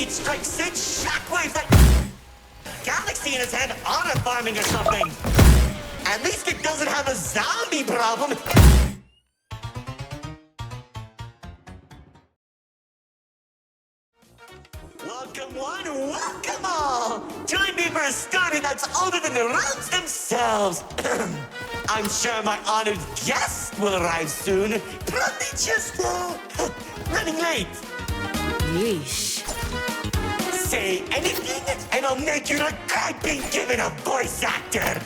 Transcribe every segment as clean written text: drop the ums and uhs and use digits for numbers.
meat strikes send shockwaves that galaxy in his head honor farming or something. At least it doesn't have a zombie problem. Welcome one, welcome all! Join me for a story that's older than the roads themselves. I'm sure my honored guest will arrive soon. Probably just, running late. Yeesh. Say anything, and I'll make you regret being given a voice actor.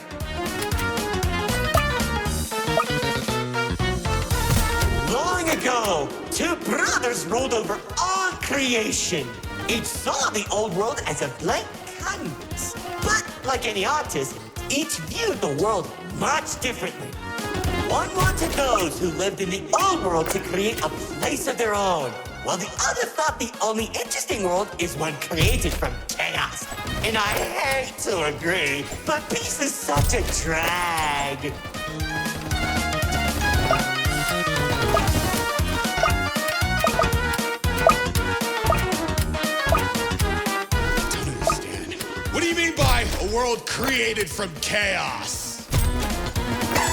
Long ago, two brothers ruled over all creation. Each saw the old world as a blank canvas. But like any artist, each viewed the world much differently. One wanted those who lived in the old world to create a place of their own, while the other thought the only interesting world is one created from chaos. And I hate to agree, but peace is such a drag. A world created from chaos.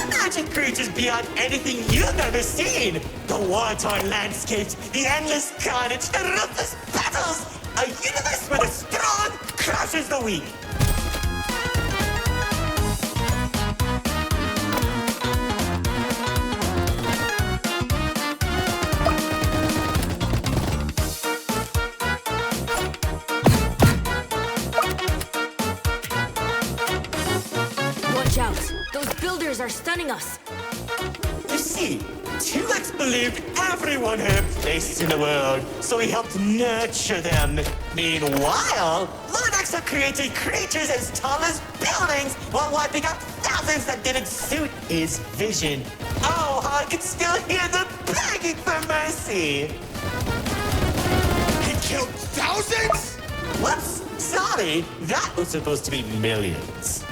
Imagine creatures beyond anything you've ever seen. The war-torn landscapes, the endless carnage, the ruthless battles. A universe where the strong crushes the weak. Those builders are stunning us. You see, 2X believed everyone had a place in the world, so he helped nurture them. Meanwhile, Lord X created creatures as tall as buildings while wiping out thousands that didn't suit his vision. Oh, I can still hear them begging for mercy. He killed thousands? Whoops, sorry. That was supposed to be millions.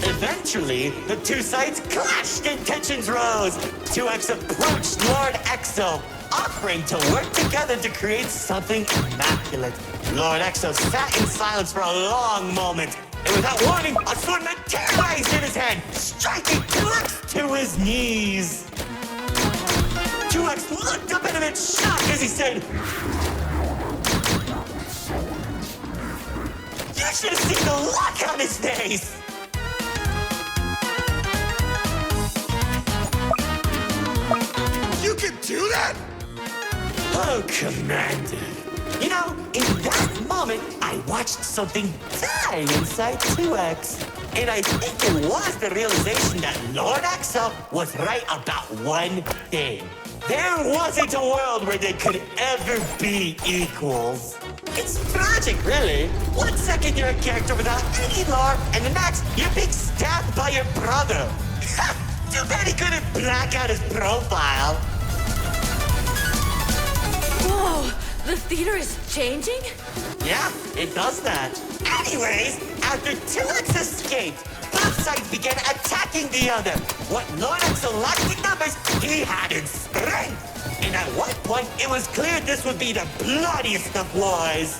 Eventually, the two sides clashed and tensions rose. 2X approached Lord Exo, offering to work together to create something immaculate. Lord Exo sat in silence for a long moment, and without warning, a sword materialized in his hand, striking 2X to his knees. 2X looked up at him in shock as he said, "You should have seen the look on his face!" You can do that? Oh, Commander. You know, in that moment, I watched something die inside 2X. And I think it was the realization that Lord Exo was right about one thing. There wasn't a world where they could ever be equals. It's tragic, really. One second you're a character without any lore, and the next, you're being stabbed by your brother. Too bad he couldn't black out his profile. Whoa, the theater is changing? Yeah, it does that. Anyways, after 2X escaped, both sides began attacking the other. What Lord Exo lacked in numbers, he had in strength. And at one point, it was clear this would be the bloodiest of wars.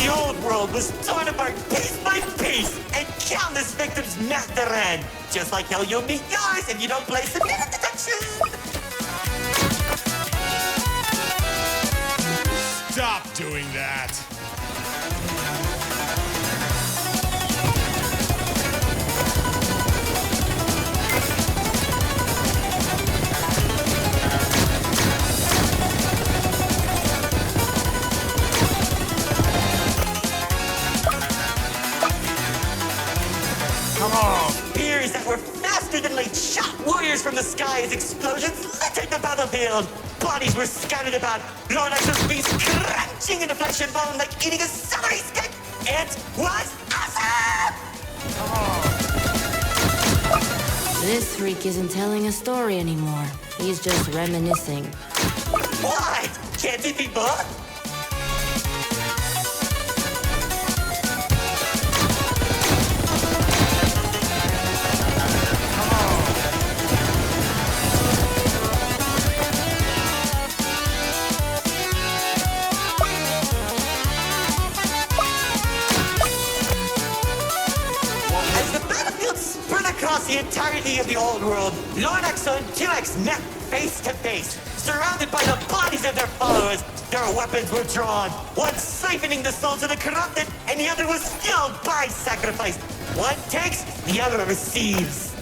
The old world was torn apart piece by piece, and countless victims met their end. Just like how you'll meet yours if you don't place a minute detection. Stop doing that. Come on. Spears that were faster than late-shot warriors from the sky as explosions littered the battlefield. Bodies were scattered about, Lord Exo's beast crunching into flesh and bone like eating a celery stick. It was awesome! Come on. This freak isn't telling a story anymore. He's just reminiscing. What? Can't it be both? As the battlefield spread across the entirety of the old world, Lord Exo and 2X met face to face. Surrounded by the bodies of their followers, their weapons were drawn. One siphoning the souls of the corrupted, and the other was killed by sacrifice. One takes, the other receives.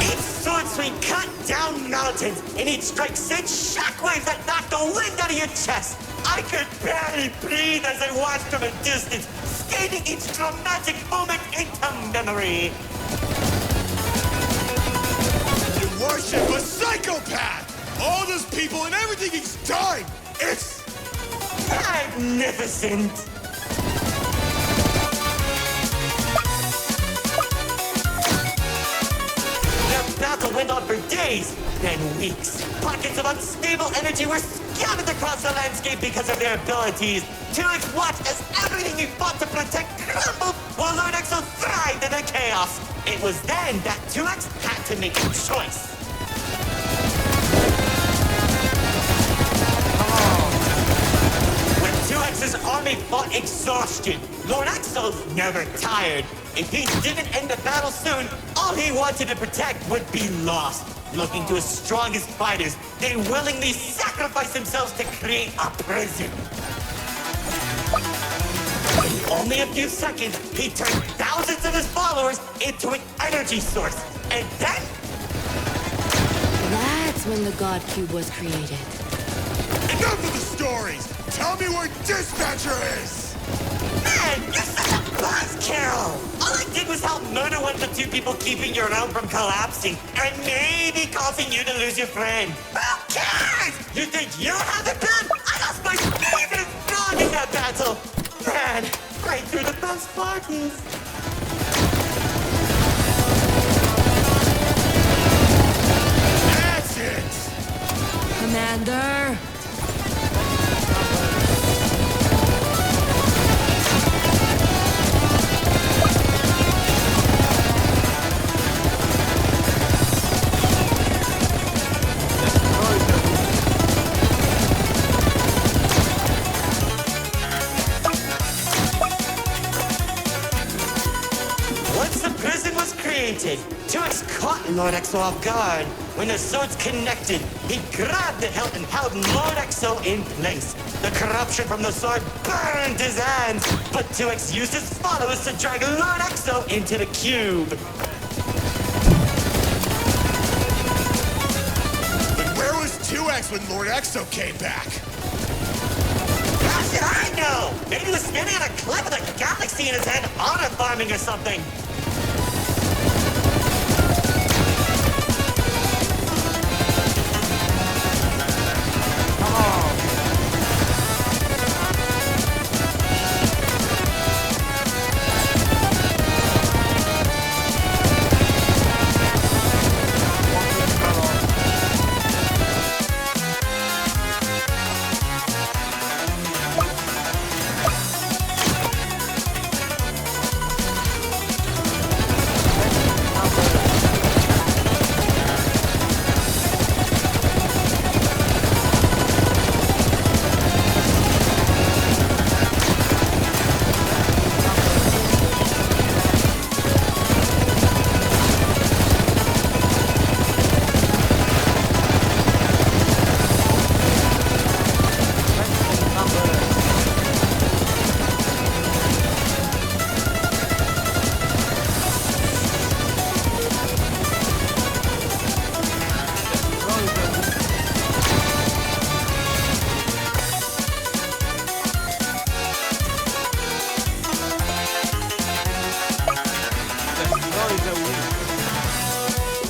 Each sword swing cut down mountains, and each strike sent shockwaves that knocked the wind out of your chest. I could barely breathe as I watched from a distance, skating each dramatic moment into memory. You worship a psychopath! All those people and everything he's done! It's Magnificent! The battle went on for days, then weeks. Pockets of unstable energy were scattered across the landscape because of their abilities. 2X watched as everything he fought to protect crumbled, while Lord Exo thrived in the chaos. It was then that 2X had to make a choice. When 2X's army fought exhaustion, Lord Exo's never tired. If he didn't end the battle soon, all he wanted to protect would be lost. Looking to his strongest fighters, they willingly sacrificed themselves to create a prison. In only a few seconds, he turned thousands of his followers into an energy source. And then, That's when the God Cube was created. enough of the stories! Tell me where Dispatcher is! man, you're such a buzzkill! All I did was help murder one of the two people keeping your realm from collapsing, and maybe causing you to lose your friend. Who cares? You think you have it bad? I lost my favorite frog in that battle! Man, right through the best parties. That's it! Commander! Once the prison was created, 2X caught Lord Exo off guard. When the swords connected, he grabbed the hilt and held Lord Exo in place. The corruption from the sword burned his hands, but 2X used his followers to drag Lord Exo into the cube. But where was 2X when Lord Exo came back? How should I know? Maybe he was standing on a cliff with a galaxy in his hand, honor farming or something.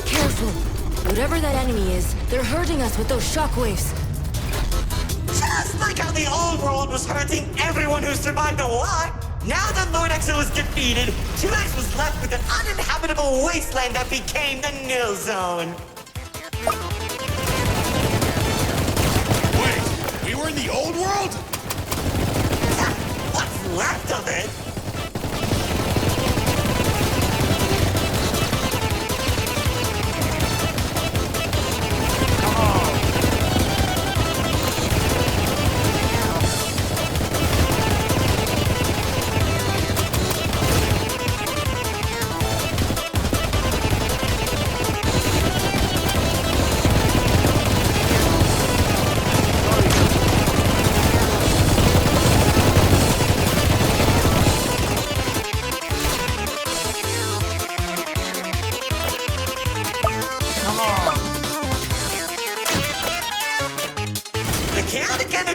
Careful! Whatever that enemy is, they're hurting us with those shockwaves. Just like how the old world was hurting everyone who survived the war, Now that Lord Exo was defeated, 2X was left with an uninhabitable wasteland that became the Nil Zone. Wait, we were in the old world? What's left of it?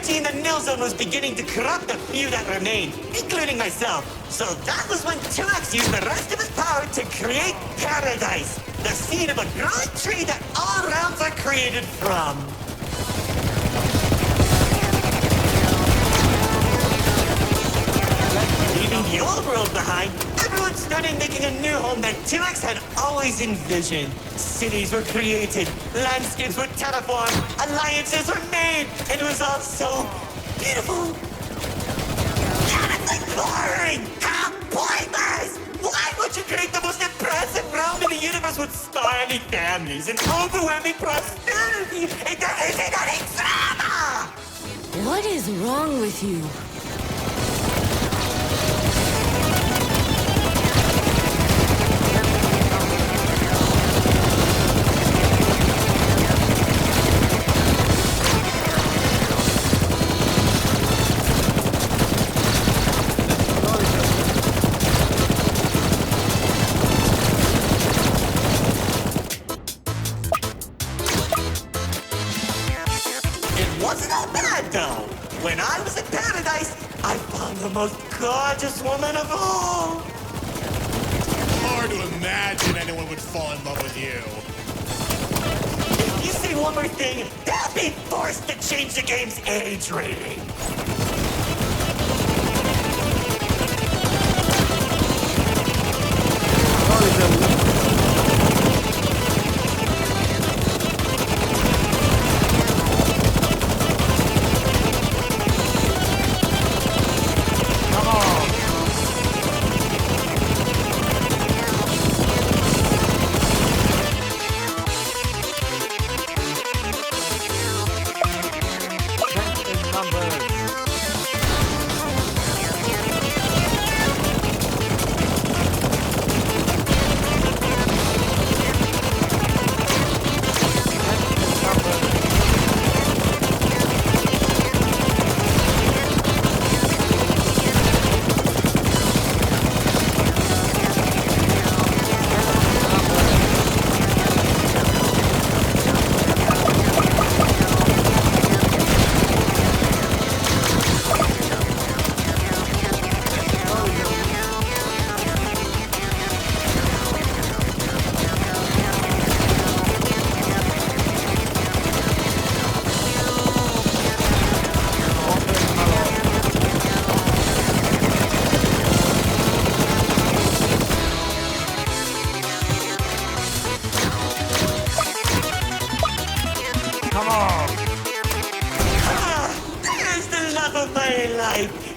In the Nil Zone was beginning to corrupt the few that remained, including myself. So that was when 2X used the rest of his power to create Paradise, the seed of a growing tree that all realms are created from. Leaving the old world behind, everyone started making a new home that 2X had always envisioned. Cities were created, landscapes were terraformed, alliances were made, and it was all so beautiful. Honestly boring! How pointless! Why would you create the most impressive realm in the universe with smiling families and overwhelming prosperity if there isn't any drama? What is wrong with you? When I was in Paradise, I found the most gorgeous woman of all. Hard to imagine anyone would fall in love with you. If you say one more thing, they'll be forced to change the game's age rating.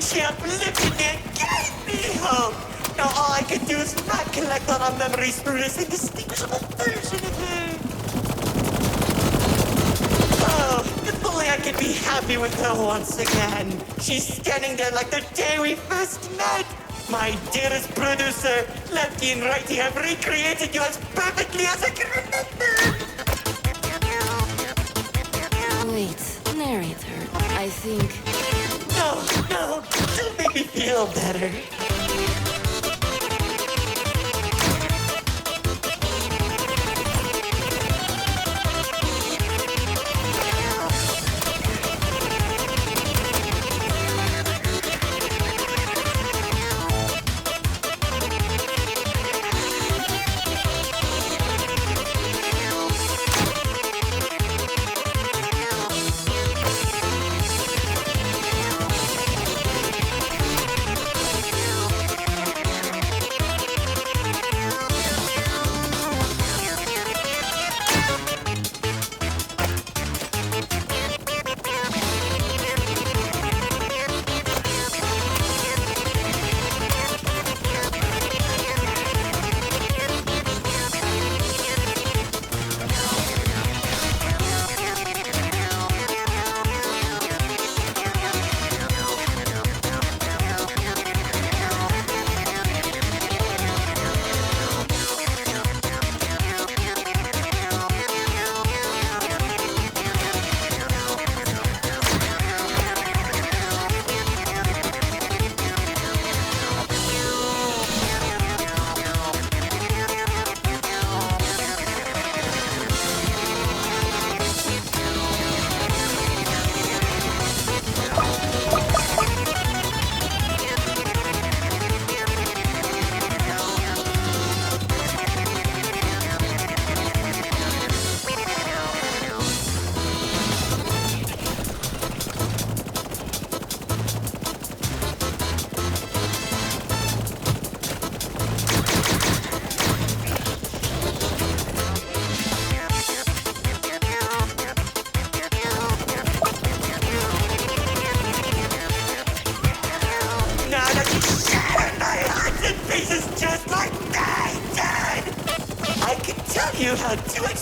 She uplifted me and gave me hope. Now all I can do is recollect all our memories through this indistinguishable version of her. Oh, if only I could be happy with her once again. She's standing there like the day we first met. My dearest producer, Lefty and Righty have recreated you as perfectly as I can remember. Wait, narrator. I think... No, don't make me feel better.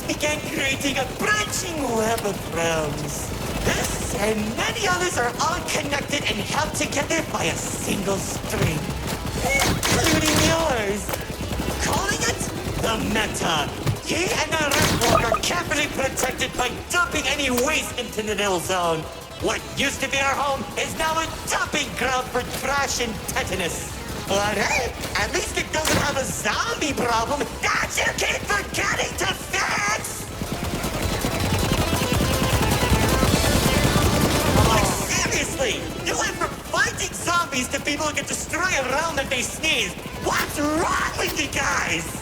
began creating a branching web of realms. This and many others are all connected and held together by a single string, including yours. Calling it the Meta. He and the Redwalk are carefully protected by dumping any waste into the Nil Zone. What used to be our home is now a dumping ground for trash and tetanus. But hey, at least it doesn't have a zombie problem that you keep forgetting to fix! Like, seriously, you went from fighting zombies to people who can destroy a realm that they sneeze. What's wrong with you guys?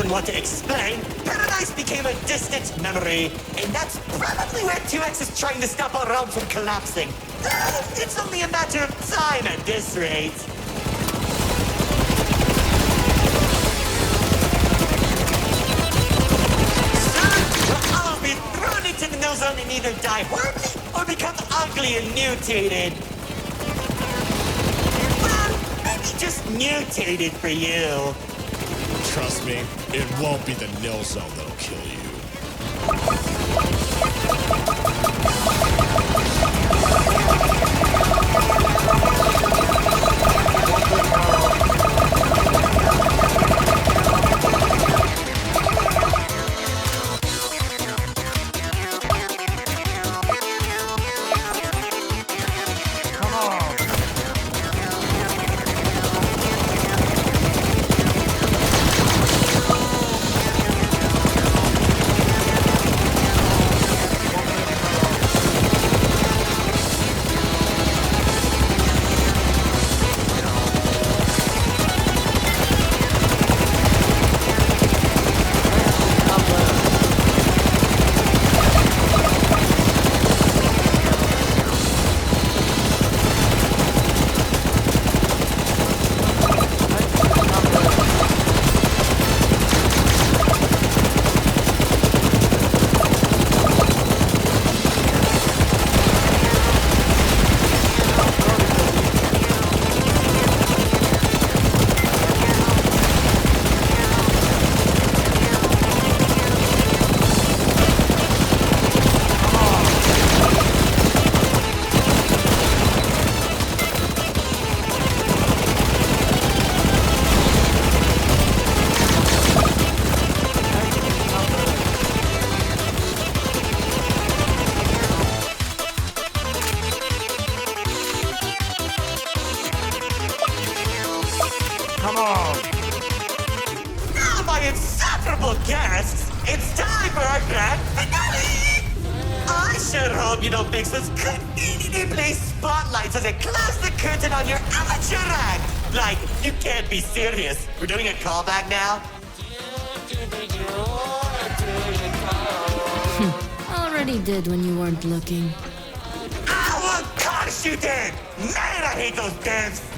Want to explain, Paradise became a distant memory, and that's probably where 2X is trying to stop our realm from collapsing. It's only a matter of time at this rate. Soon, we'll all be thrown into the Nil Zone and either die horribly or become ugly and mutated. Well, maybe just mutated for you. Trust me, it won't be the Nil Zone that'll kill you. It's time for our grand finale! I sure hope you don't fix those conveniently placed spotlights as they close the curtain on your amateur act! Like, you can't be serious. We're doing a callback now? Already did when you weren't looking. Our gosh course you did! Man, I hate those devs!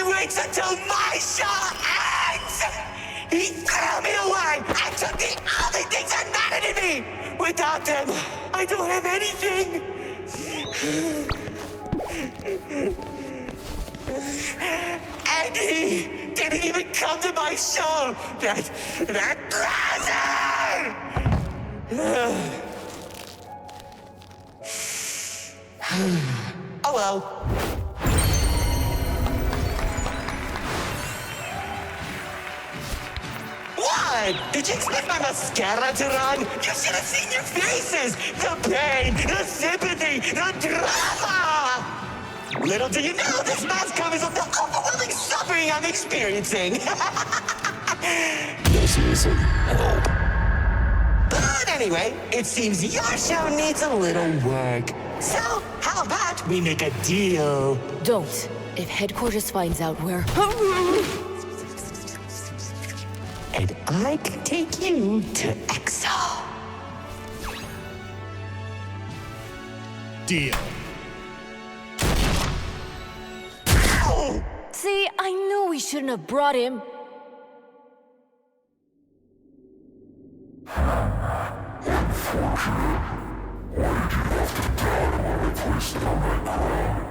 he waits until my show ends! He threw me away and took the only things that mattered to me! Without them, I don't have anything! And he didn't even come to my show! That bastard! Oh well. What? Did you expect my mascara to run? You should have seen your faces! The pain, the sympathy, the drama! Little do you know, this mask covers up the overwhelming suffering I'm experiencing! This isn't help. But anyway, it seems your show needs a little work. So, how about we make a deal? Don't. If headquarters finds out we're... And I can take you to Exo. Deal. Ow! See, I knew we shouldn't have brought him. Why did you have to die on a place on that ground?